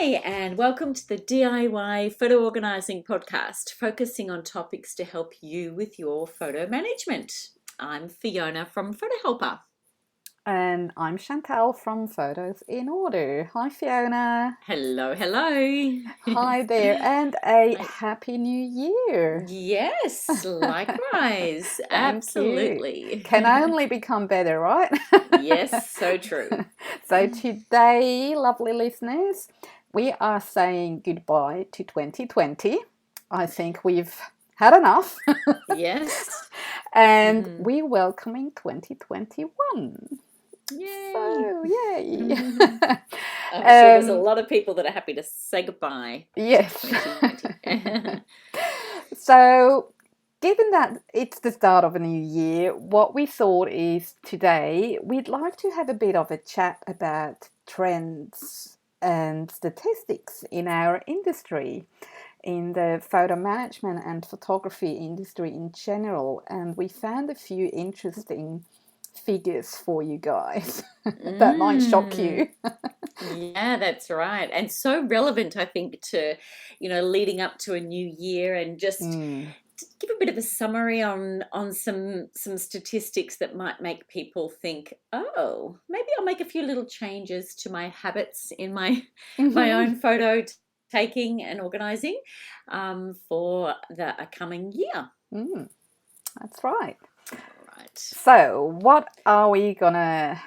Hi, and welcome to the DIY Photo Organising podcast, focusing on topics to help you with your photo management. I'm Fiona from Photo Helper. And I'm Chantal from Photos in Order. Hi, Fiona. Hello, hello. Hi there, and a Hi. happy new year. Yes, likewise. Thank you. Absolutely. Can only become better, right? Yes, so true. So, today, lovely listeners, we are saying goodbye to 2020. I think we've had enough. Yes. And we're welcoming 2021. Yay. So, yay. I'm sure there's a lot of people that are happy to say goodbye Yes. to 2020. So, given that it's the start of a new year, what we thought is today we'd like to have a bit of a chat about trends and statistics in our industry, in the photo management and photography industry in general. And we found a few interesting figures for you guys that might shock you. Yeah, that's right. And so relevant, I think, to, leading up to a new year and just to give a bit of a summary on some statistics that might make people think, oh, maybe I'll make a few little changes to my habits in my own photo taking and organizing for the coming year. That's right. Right. So, what are we gonna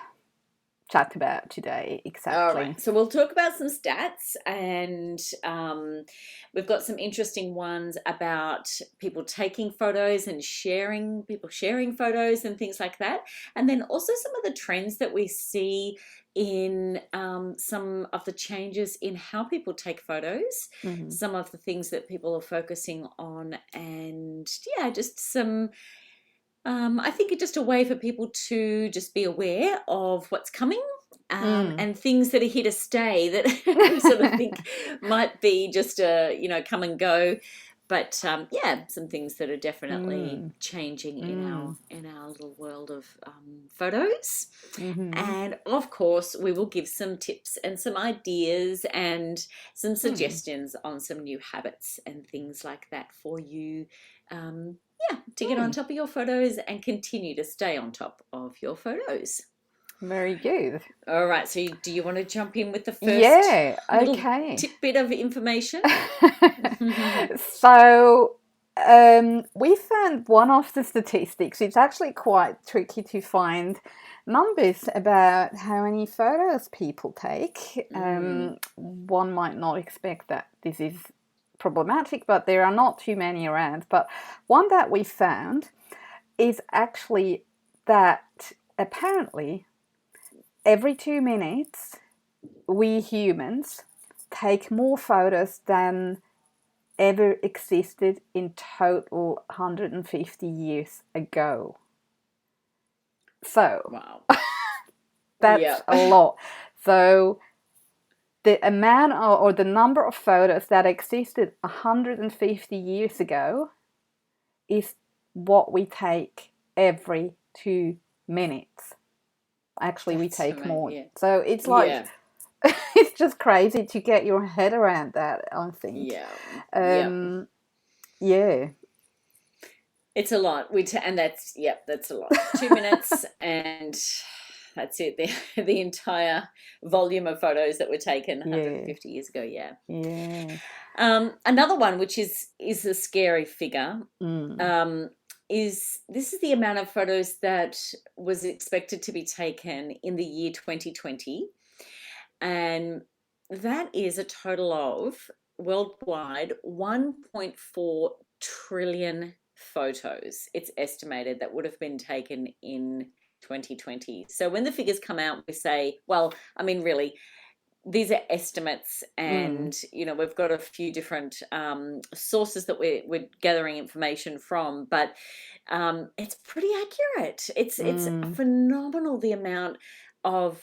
chat about today exactly? All right, so we'll talk about some stats, and we've got some interesting ones about people taking photos and people sharing photos and things like that, and then also some of the trends that we see in some of the changes in how people take photos, some of the things that people are focusing on, and yeah, just some. I think it's just a way for people to just be aware of what's coming and things that are here to stay that I sort of think might be just come and go. But yeah, some things that are definitely changing in our little world of photos. And of course, we will give some tips and some ideas and some suggestions on some new habits and things like that for you. To get on top of your photos and continue to stay on top of your photos. Very good. All right, so do you want to jump in with the first little tidbit of information? So, we found one of the statistics. It's actually quite tricky to find numbers about how many photos people take. One might not expect that this is problematic, but there are not too many around. But one that we found is actually that apparently every 2 minutes we humans take more photos than ever existed in total 150 years ago. So wow. That's a lot. So the amount or the number of photos that existed 150 years ago is what we take every 2 minutes. Actually, we take more. Yeah. So it's like, it's just crazy to get your head around that, I think. Yeah. Yeah. It's a lot. And that's a lot. 2 minutes and that's it. The entire volume of photos that were taken 150 years ago. Yeah. Another one, which is a scary figure, is the amount of photos that was expected to be taken in the year 2020, and that is a total of worldwide 1.4 trillion photos. It's estimated that would have been taken in 2020. So when the figures come out, we say, well, I mean, really, these are estimates, and we've got a few different sources that we're gathering information from, but it's pretty accurate. It's phenomenal, the amount of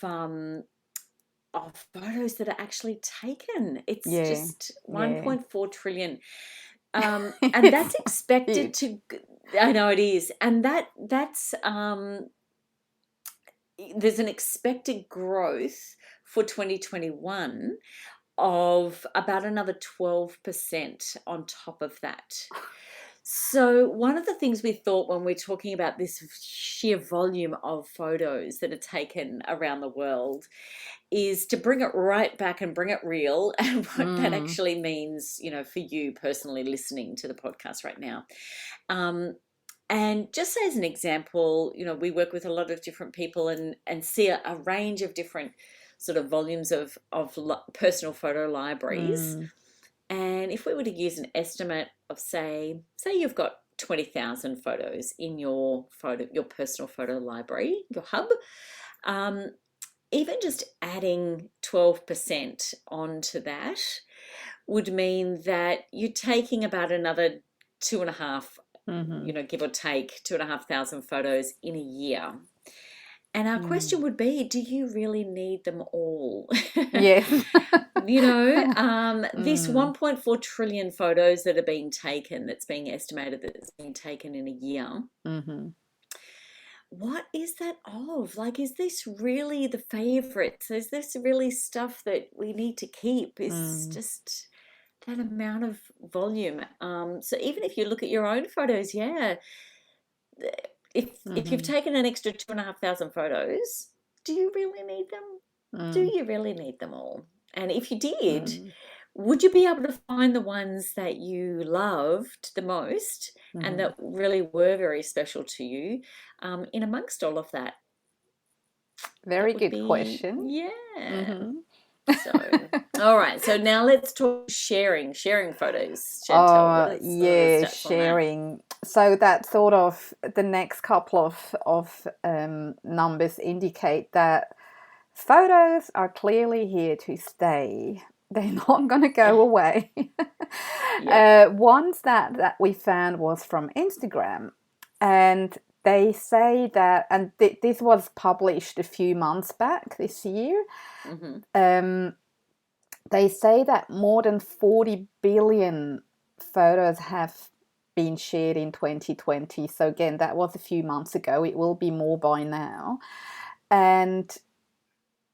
photos that are actually taken. It's just 1.4 trillion. And that's expected to, I know it is, and that's there's an expected growth for 2021 of about another 12% on top of that. So one of the things we thought when we're talking about this sheer volume of photos that are taken around the world is to bring it right back and bring it real, and what that actually means, for you personally listening to the podcast right now. And just as an example, we work with a lot of different people and see a range of different sort of volumes of personal photo libraries. And if we were to use an estimate of say you've got 20,000 photos in your personal photo library, your hub, even just adding 12% onto that would mean that you're taking about another 2.5, give or take 2,500 photos in a year. And our question would be, do you really need them all? Yes. This 1.4 trillion photos that are being taken, that's being estimated that it's being taken in a year. What is that of? Like, is this really the favorites? Is this really stuff that we need to keep? Is just that amount of volume. So even if you look at your own photos, if you've taken an extra 2,500 photos, do you really need them? Do you really need them all? And if you did, would you be able to find the ones that you loved the most and that really were very special to you in amongst all of that? Very good question. Yeah. So, all right. So now let's talk sharing photos. Chantal, sharing. So that sort of the next couple of numbers indicate that photos are clearly here to stay. They're not going to go away. Ones that we found was from Instagram, and they say that, and this was published a few months back this year. They say that more than 40 billion photos have been shared in 2020. So again, that was a few months ago. It will be more by now. And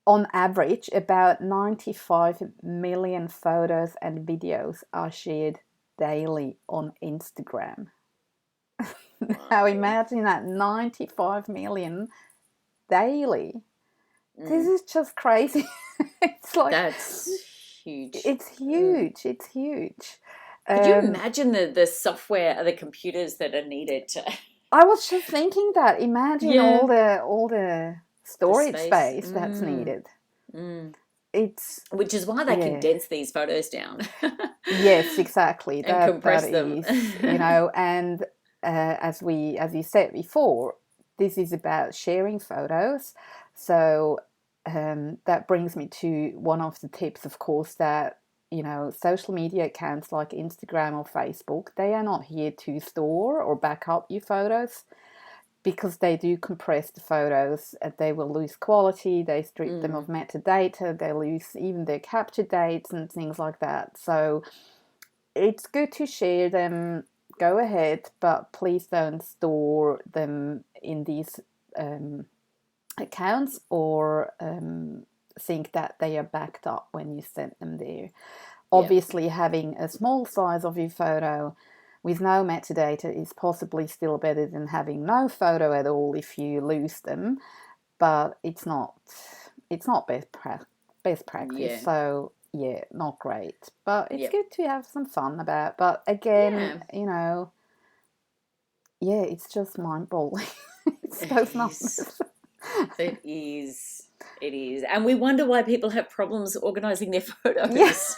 on average, about 95 million photos and videos are shared daily on Instagram. Now imagine that, 95 million daily. This is just crazy. It's like, that's huge. It's huge. It's huge. Could you imagine the software or the computers that are needed to? I was just thinking that. Imagine all the storage space that's needed. Which is why they condense these photos down. Yes, exactly. And compress them. And as you said before, this is about sharing photos. So that brings me to one of the tips, of course, that social media accounts like Instagram or Facebook, they are not here to store or back up your photos, because they do compress the photos. They will lose quality, they strip them of metadata, they lose even their capture dates and things like that. So it's good to share them, go ahead, but please don't store them in these accounts or think that they are backed up when you send them there. Obviously, having a small size of your photo with no metadata is possibly still better than having no photo at all if you lose them, but it's not best practice. So not great, but it's good to have some fun about. But again, it's just mind-boggling. It's those numbers. It is. And we wonder why people have problems organising their photos.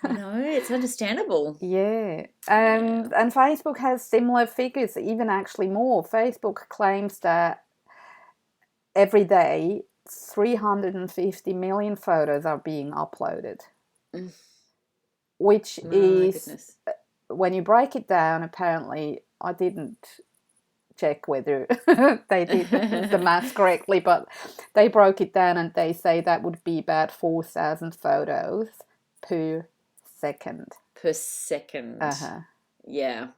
It's understandable. And Facebook has similar figures, even actually more. Facebook claims that every day 350 million photos are being uploaded. Which is, when you break it down, apparently, I didn't check whether they did the maths correctly, but they broke it down and they say that would be about 4,000 photos per second. Yeah.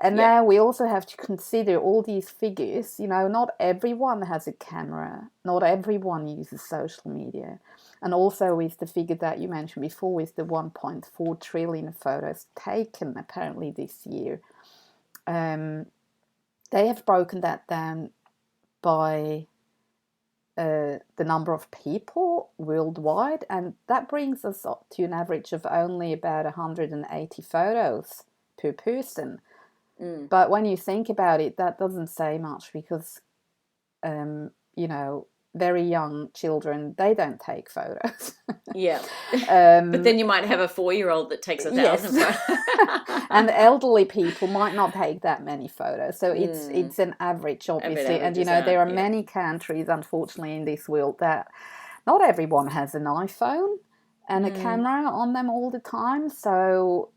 And Yeah. now we also have to consider all these figures. You know, not everyone has a camera, not everyone uses social media. And also with the figure that you mentioned before, with the 1.4 trillion photos taken apparently this year, they have broken that down by the number of people worldwide, and that brings us up to an average of only about 180 photos per person. But when you think about it, that doesn't say much because, you know, very young children, they don't take photos. Yeah. But then you might have a 4-year-old that takes 1,000 Yes. photos. And elderly people might not take that many photos. So it's an average, obviously. And, you know, there are many countries, unfortunately, in this world that not everyone has an iPhone and a camera on them all the time. So,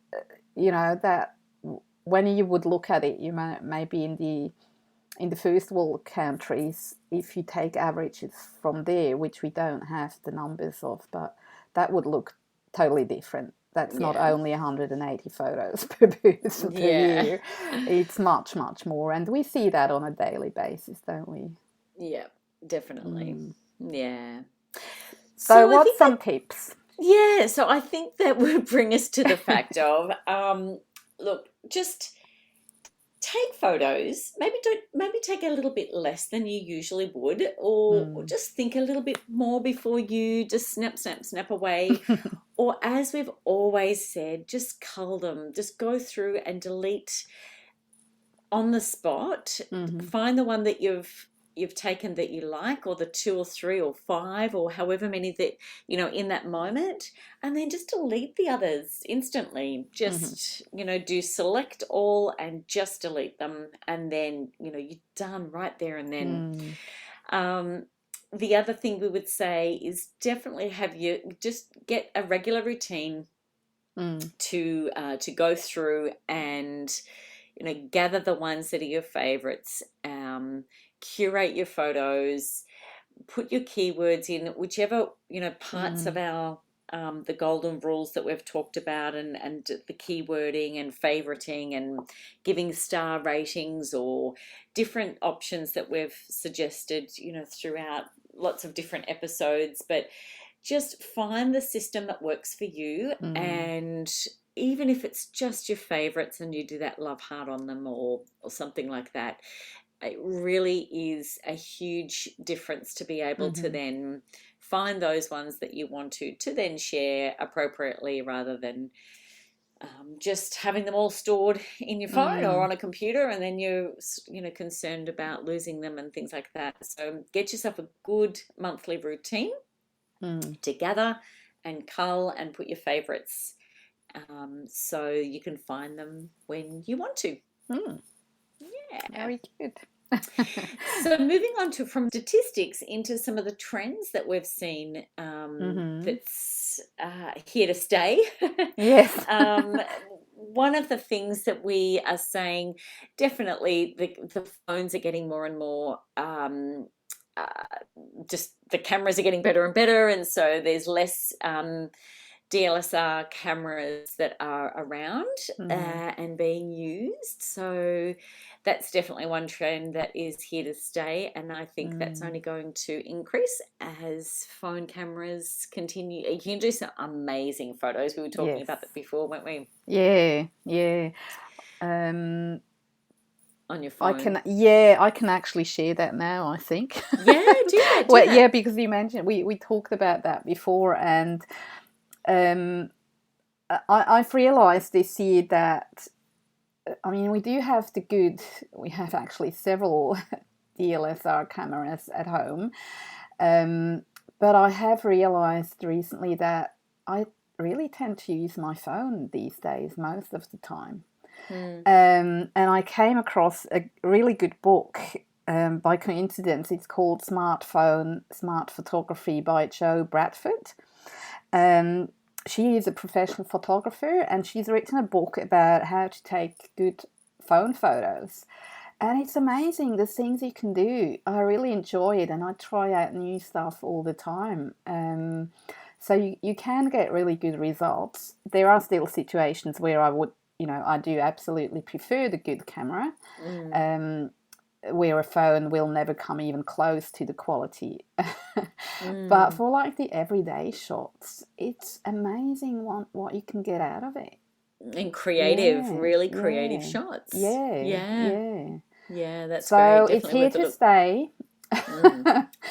you know, that when you would look at it, you maybe in the first world countries, if you take averages from there, which we don't have the numbers of, but that would look totally different. That's not only 180 photos per person per year. It's much, much more. And we see that on a daily basis, don't we? Yeah, definitely. Yeah. So what's some tips? Yeah, so I think that would bring us to the fact of, look, just take photos. Maybe take a little bit less than you usually would, or just think a little bit more before you just snap away. Or as we've always said, just cull them. Just go through and delete on the spot. Find the one that you've taken that you like, or the 2 or 3 or 5 or however many that, you know, in that moment, and then just delete the others instantly. Just, you know, do select all and just delete them, and then, you know, you're done right there and then. The other thing we would say is definitely just get a regular routine to go through and, you know, gather the ones that are your favorites, curate your photos, put your keywords in whichever, you know, parts of our the golden rules that we've talked about, and the keywording and favoriting and giving star ratings, or different options that we've suggested, you know, throughout lots of different episodes. But just find the system that works for you, and even if it's just your favorites and you do that love heart on them, or something like that, it really is a huge difference to be able to then find those ones that you want to then share appropriately, rather than just having them all stored in your phone or on a computer, and then you're, you know, concerned about losing them and things like that. So get yourself a good monthly routine to gather and cull and put your favorites, so you can find them when you want to. Yeah. Very good. So moving on to from statistics into some of the trends that we've seen, that's here to stay. Yes. One of the things that we are saying, definitely the phones are getting more and more, just the cameras are getting better and better, and so there's less DSLR cameras that are around and being used. So that's definitely one trend that is here to stay, and I think that's only going to increase as phone cameras continue. You can do some amazing photos. We were talking about that before, weren't we? Yeah. On your phone. I can actually share that now, I think. Yeah, do that. Yeah, because you mentioned we talked about that before, and I've realized this year that, I mean, we have actually several DSLR cameras at home, but I have realized recently that I really tend to use my phone these days most of the time. And I came across a really good book by coincidence. It's called Smart Photography by Jo Bradford. She is a professional photographer, and she's written a book about how to take good phone photos. And it's amazing the things you can do. I really enjoy it, and I try out new stuff all the time. So you can get really good results. There are still situations where I would I do absolutely prefer the good camera, where a phone will never come even close to the quality. But for like the everyday shots, it's amazing what you can get out of it. And creative, Yeah, really creative yeah, shots. yeah, Yeah. yeah. Yeah, that's So great. it's Definitely here worth a to look. stay.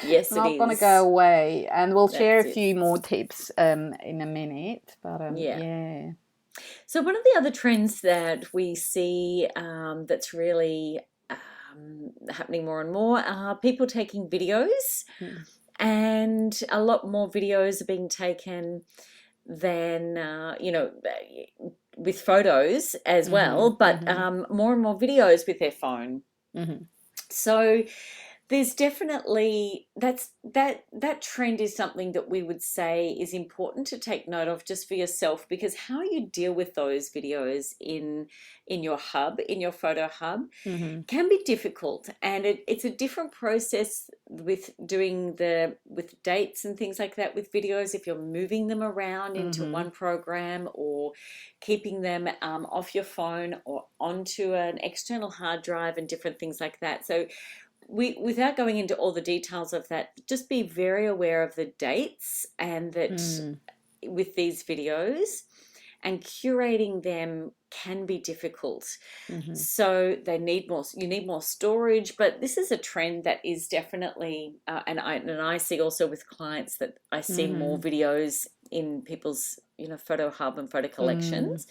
Yes, it Not going to go is. away, and we'll share a That's it. few more tips in a minute. But Yeah. yeah. So one of the other trends that we see that's really happening more and more are people taking videos, and a lot more videos are being taken than with photos as well, but more and more videos with their phone. So there's definitely that trend is something that we would say is important to take note of just for yourself, because how you deal with those videos in your hub, in your photo hub, can be difficult, and it's a different process with doing with dates and things like that with videos, if you're moving them around into one program or keeping them off your phone or onto an external hard drive and different things like that. So without going into all the details of that, just be very aware of the dates, and that with these videos, and curating them can be difficult. So you need more storage, but this is a trend that is definitely, and I see also with clients that I see more videos in people's photo hub and photo collections.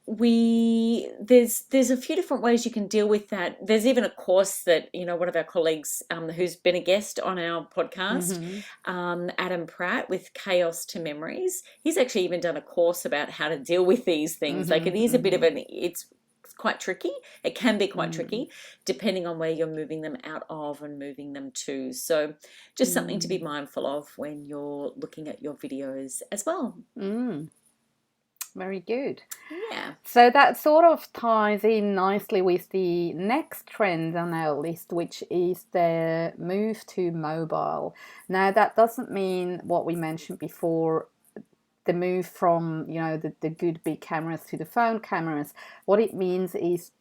There's a few different ways you can deal with that. There's even a course that one of our colleagues who's been a guest on our podcast, Adam Pratt, with Chaos to Memories. He's actually even done a course about how to deal with these things. Like, it is a bit of it's quite tricky. It can be quite tricky depending on where you're moving them out of and moving them to. So just something to be mindful of when you're looking at your videos as well. Very good. Yeah. So that sort of ties in nicely with the next trend on our list, which is the move to mobile. Now, that doesn't mean what we mentioned before, the move from, the good big cameras to the phone cameras. What it means is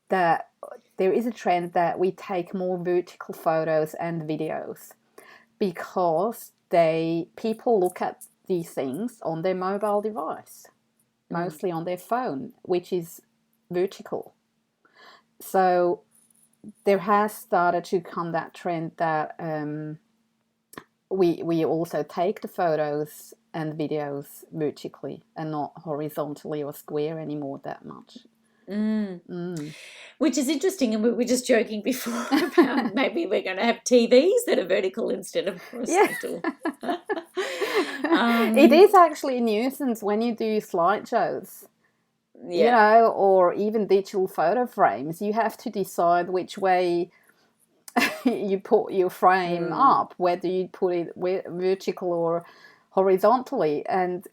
that there is a trend that we take more vertical photos and videos, because people look at these things on their mobile device, mostly on their phone, which is vertical. So there has started to come that trend that we also take the photos and videos vertically and not horizontally or square anymore that much. Which is interesting, and we were just joking before about maybe we're going to have TVs that are vertical instead of horizontal. It is actually a nuisance when you do slideshows, or even digital photo frames. You have to decide which way you put your frame up, whether you put it vertical or horizontally, and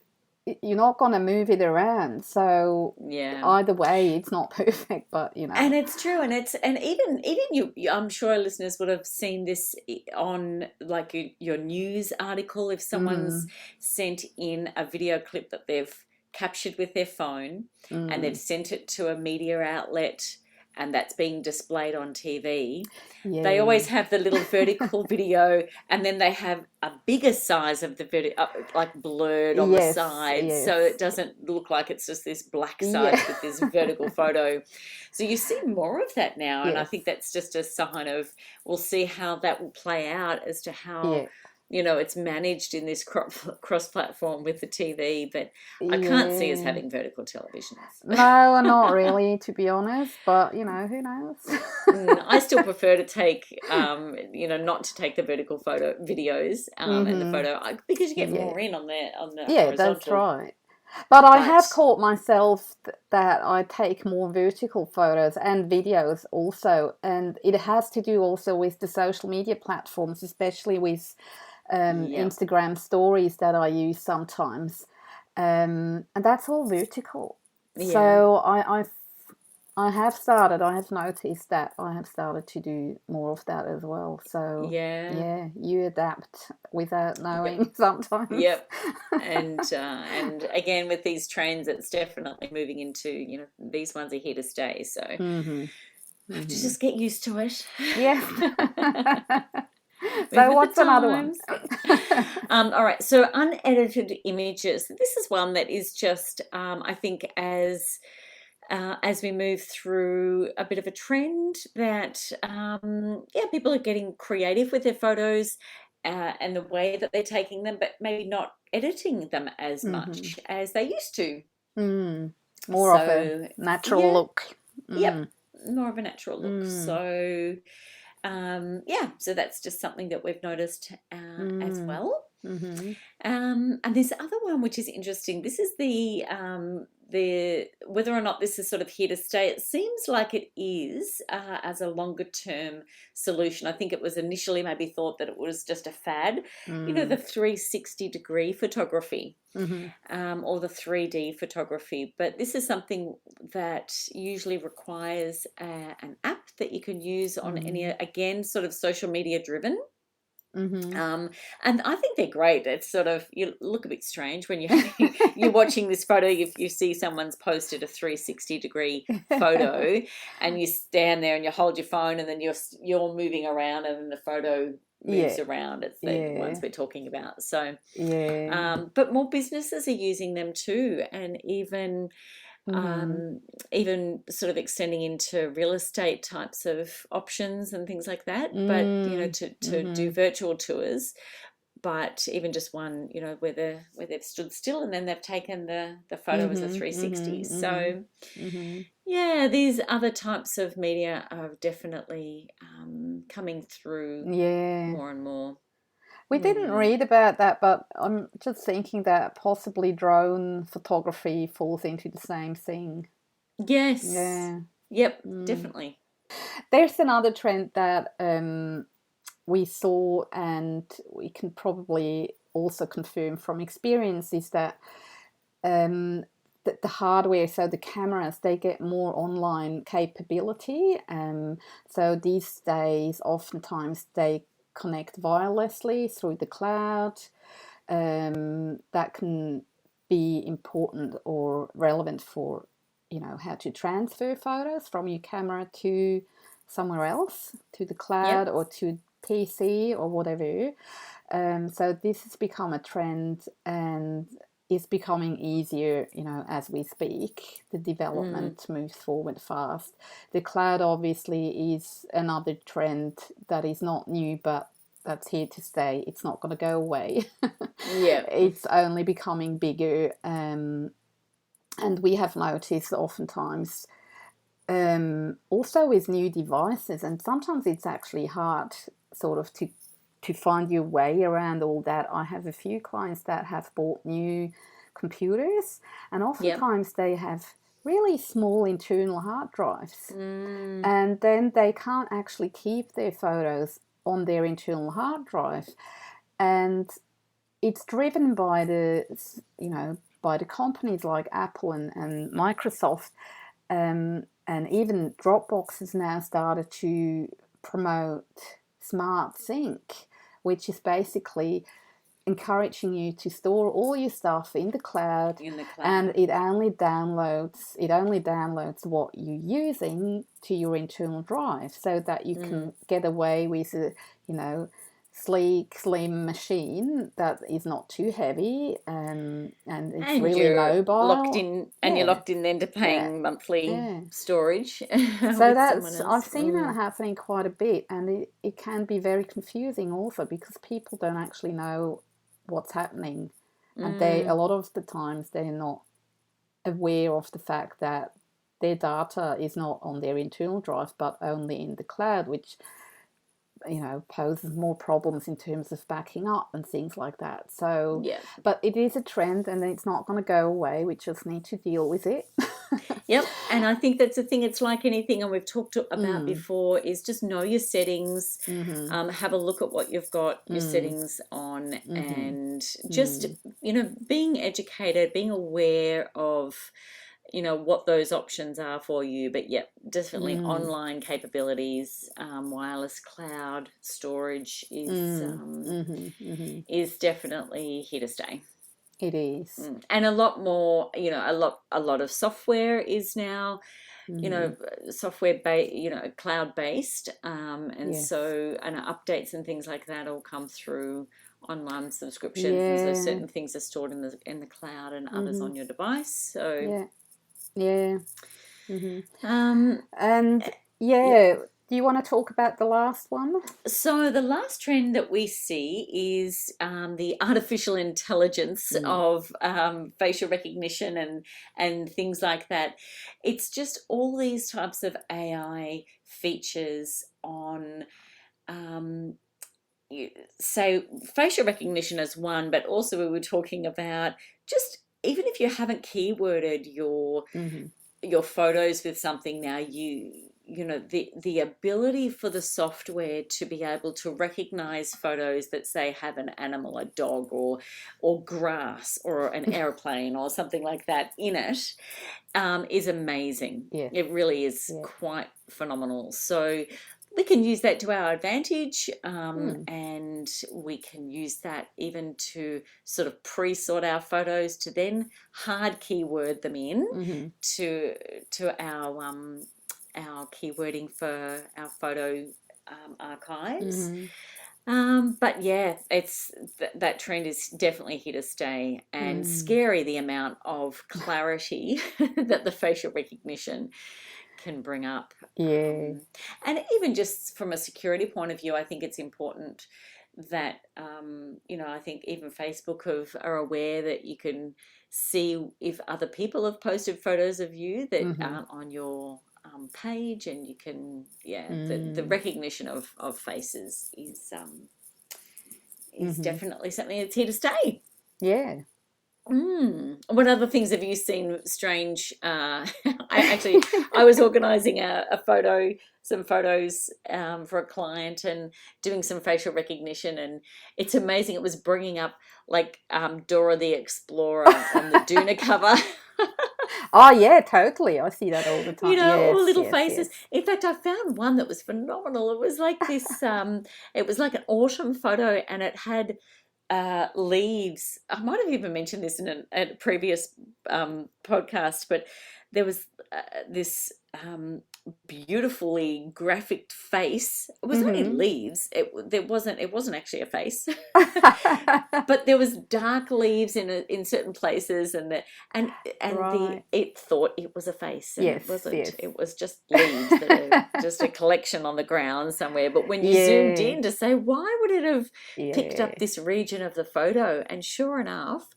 you're not going to move it around. So either way, it's not perfect, but And it's true, and even you, I'm sure our listeners would have seen this on like your news article. If someone's sent in a video clip that they've captured with their phone and they've sent it to a media outlet, and that's being displayed on TV, they always have the little vertical video, and then they have a bigger size of the video, like blurred on the side, so it doesn't look like it's just this black side with this vertical photo. So you see more of that now, and I think that's just a sign of, we'll see how that will play out as to how it's managed in this cross-platform with the TV, but I can't see us having vertical televisions. No, not really, to be honest, but, who knows? I still prefer to take, not to take the vertical videos and the photo, because you get more in on the horizontal. That's right. But I have caught myself that I take more vertical photos and videos also, and it has to do also with the social media platforms, especially with Instagram stories that I use sometimes, and that's all vertical. So I I have noticed that I have started to do more of that as well. So, Yeah. yeah, you adapt without Yep. knowing sometimes. Yep. And again, with these trends, it's definitely moving into, these ones are here to stay. So Mm-hmm. have to Mm-hmm. just get used to it. Yes. Move So, with the what's another one? times. All right, so unedited images. This is one that is just, I think, as we move through a bit of a trend that, yeah, people are getting creative with their photos and the way that they're taking them, but maybe not editing them as Mm-hmm. much as they used to. More of a So, natural yeah, look. yep, more of a natural look. Mm. So, yeah, so that's just something that we've noticed as Mm. well. Mm-hmm. And this other one, which is interesting, this is the whether or not this is sort of here to stay. It seems like it is as a longer term solution. I think it was initially maybe thought that it was just a fad. The Mm. 360-degree photography. Mm-hmm. Or the 3D photography. But this is something that usually requires an app that you can use on any, Mm-hmm. again, sort of social media driven. Mm-hmm. And I think they're great. It's sort of, you look a bit strange when you're watching this photo. If you see someone's posted a 360-degree photo, and you stand there and you hold your phone, and then you're moving around, and then the photo moves Yeah. around. It's the ones Yeah. we're talking about. So, Yeah. but more businesses are using them too, and Mm-hmm. even sort of extending into real estate types of options and things like that. But Mm. to do Mm-hmm. virtual tours, but even just one, where they've stood still and then they've taken the photo as a Mm-hmm. 360. Mm-hmm. Mm-hmm. So Mm-hmm. yeah, these other types of media are definitely coming through Yeah. more and more. We didn't Mm. read about that, but I'm just thinking that possibly drone photography falls into the same thing. Yes. Yeah. Yep, Mm. definitely. There's another trend that we saw, and we can probably also confirm from experience, is that the hardware, so the cameras, they get more online capability. So these days, oftentimes they connect wirelessly through the cloud. That can be important or relevant for, how to transfer photos from your camera to somewhere else, to the cloud Yep. or to PC or whatever. So this has become a trend and is becoming easier, as we speak. The Mm. development moves forward fast. The cloud obviously is another trend that is not new, but that's here to stay. It's not going to go away. Yep. It's only becoming bigger. And we have noticed oftentimes, also with new devices, and sometimes it's actually hard sort of to find your way around all that. I have a few clients that have bought new computers, and Yep. oftentimes they have really small internal hard drives, Mm. and then they can't actually keep their photos on their internal hard drive. And it's driven by by the companies like Apple and Microsoft, and even Dropbox has now started to promote Smart Sync, which is basically encouraging you to store all your stuff in the cloud, In the cloud. and it only downloads what you're using to your internal drive, so that you Mm. can get away with a sleek, slim machine that is not too heavy, and it's And really you're locked mobile. in, and you're Yeah, locked in then to yeah, paying monthly yeah. storage So with someone I've else. seen that Mm. happening quite a bit, and it can be very confusing also, because people don't actually know what's happening, and a Mm. lot of the times they're not aware of the fact that their data is not on their internal drive but only in the cloud, which poses more problems in terms of backing up and things like that. So, Yeah. but it is a trend, and it's not going to go away. We just need to deal with it. Yep. And I think that's the thing. It's like anything, and we've talked about Mm. before, is just know your settings. Mm-hmm. Have a look at what you've got your Mm. settings on, Mm-hmm. and just, Mm. being educated, being aware of, you know, what those options are for you. But yep, definitely online capabilities, wireless cloud storage is definitely here to stay. It is. And a lot more, you know, a lot of software is now, you know, software you know, cloud based, and Yes. so and updates and things like that all come through online subscriptions, and so certain things are stored in the cloud and others on your device. So And do you want to talk about the last one? So the last trend that we see is the artificial intelligence of facial recognition and things like that. It's just all these types of AI features on, say, facial recognition as one, but also we were talking about just even if you haven't keyworded your photos with something now, you know, the ability for the software to be able to recognize photos that say have an animal, a dog or grass or an airplane or something like that in it, is amazing. It really is quite phenomenal. So we can use that to our advantage, and we can use that even to sort of pre-sort our photos to then hard keyword them in to our keywording for our photo archives. But yeah, it's that trend is definitely here to stay, and scary the amount of clarity that the facial recognition can bring up. And even just from a security point of view, I think it's important that you know, I think even Facebook are aware that you can see if other people have posted photos of you that aren't on your page, and you can the recognition of faces is definitely something that's here to stay. What other things have you seen strange? I was organising some photos for a client and doing some facial recognition, and it's amazing. It was bringing up like Dora the Explorer on the Doona cover. Oh yeah, totally. I see that all the time. You know, all little faces. In fact, I found one that was phenomenal. It was like this. It was like an autumn photo, and it had leaves. I might have even mentioned this in a previous podcast, but there was this beautifully graphic face. It was only leaves. It wasn't actually a face, but there was dark leaves in certain places, and it thought it was a face, and it wasn't. It was just leaves that are just a collection on the ground somewhere. But when you zoomed in to say, why would it have picked up this region of the photo, and sure enough,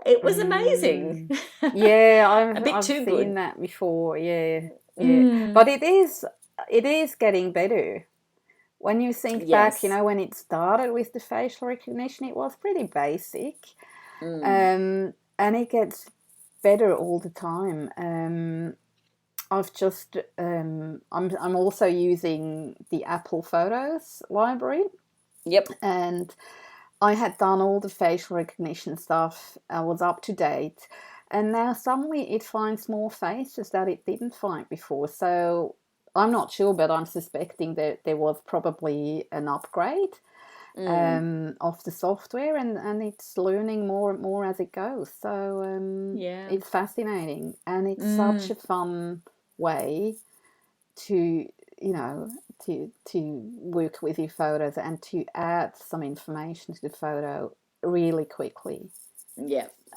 it was amazing. I've too seen good. that before. But it is getting better. When you think back, you know, when it started with the facial recognition, it was pretty basic, and it gets better all the time. I've just I'm also using the Apple Photos library. And I had done all the facial recognition stuff. I was up to date, and now suddenly it finds more faces that it didn't find before. So I'm not sure, but I'm suspecting that there was probably an upgrade of the software, and it's learning more and more as it goes. So it's fascinating, and it's such a fun way to, you know, to work with your photos and to add some information to the photo really quickly.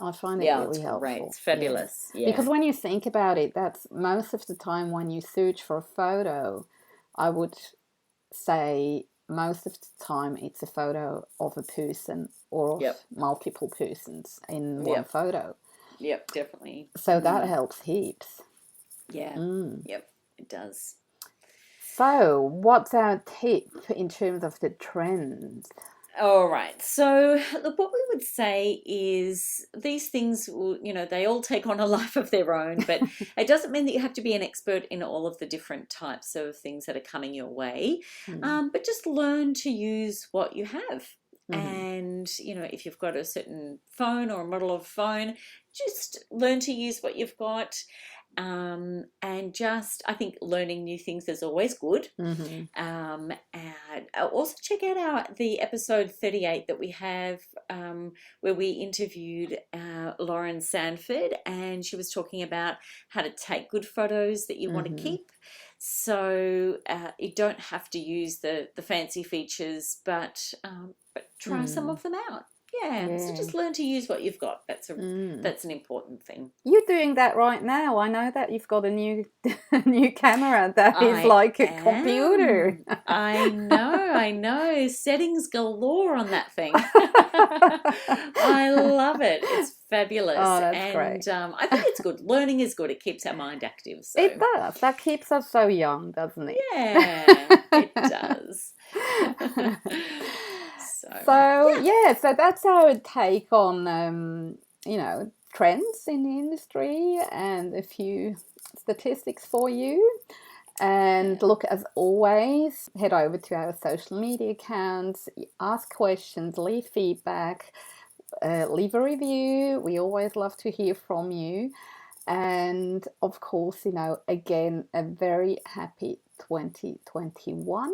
I find it really helpful. Great. It's fabulous. Because when you think about it, that's most of the time when you search for a photo, I would say most of the time it's a photo of a person or of multiple persons in one photo. Definitely. So that helps heaps. It does. So what's our tip in terms of the trends? All right. So, look, what we would say is these things, you know, they all take on a life of their own, but it doesn't mean that you have to be an expert in all of the different types of things that are coming your way, but just learn to use what you have. And, you know, if you've got a certain phone or a model of phone, just learn to use what you've got. And just, I think learning new things is always good. And also check out the episode 38 that we have, where we interviewed Lauren Sanford, and she was talking about how to take good photos that you want to keep. So you don't have to use the fancy features, but try some of them out. Yeah, so just learn to use what you've got. That's an important thing. You're doing that right now. I know that you've got a new new camera that is like a computer. I know. Settings galore on that thing. I love it. It's fabulous. Oh, that's great. I think it's good. Learning is good. It keeps our mind active. So. It does. That keeps us so young, doesn't it? Yeah, it does. So that's our take on trends in the industry and a few statistics for you. And look, as always, head over to our social media accounts, ask questions, leave feedback, leave a review. We always love to hear from you. And of course, again, a very happy 2021.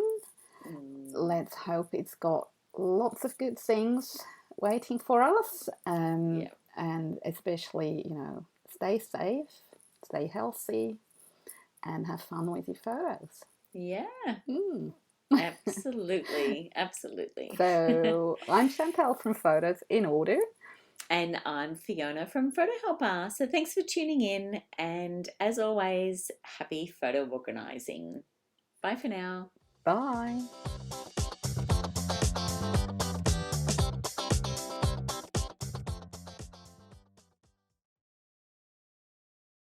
Let's hope it's got lots of good things waiting for us, and especially stay safe, stay healthy, and have fun with your photos. Absolutely. So I'm Chantal from Photos in Order, and I'm Fiona from Photo Helper. So thanks for tuning in, and as always, happy photo organising. Bye for now. Bye.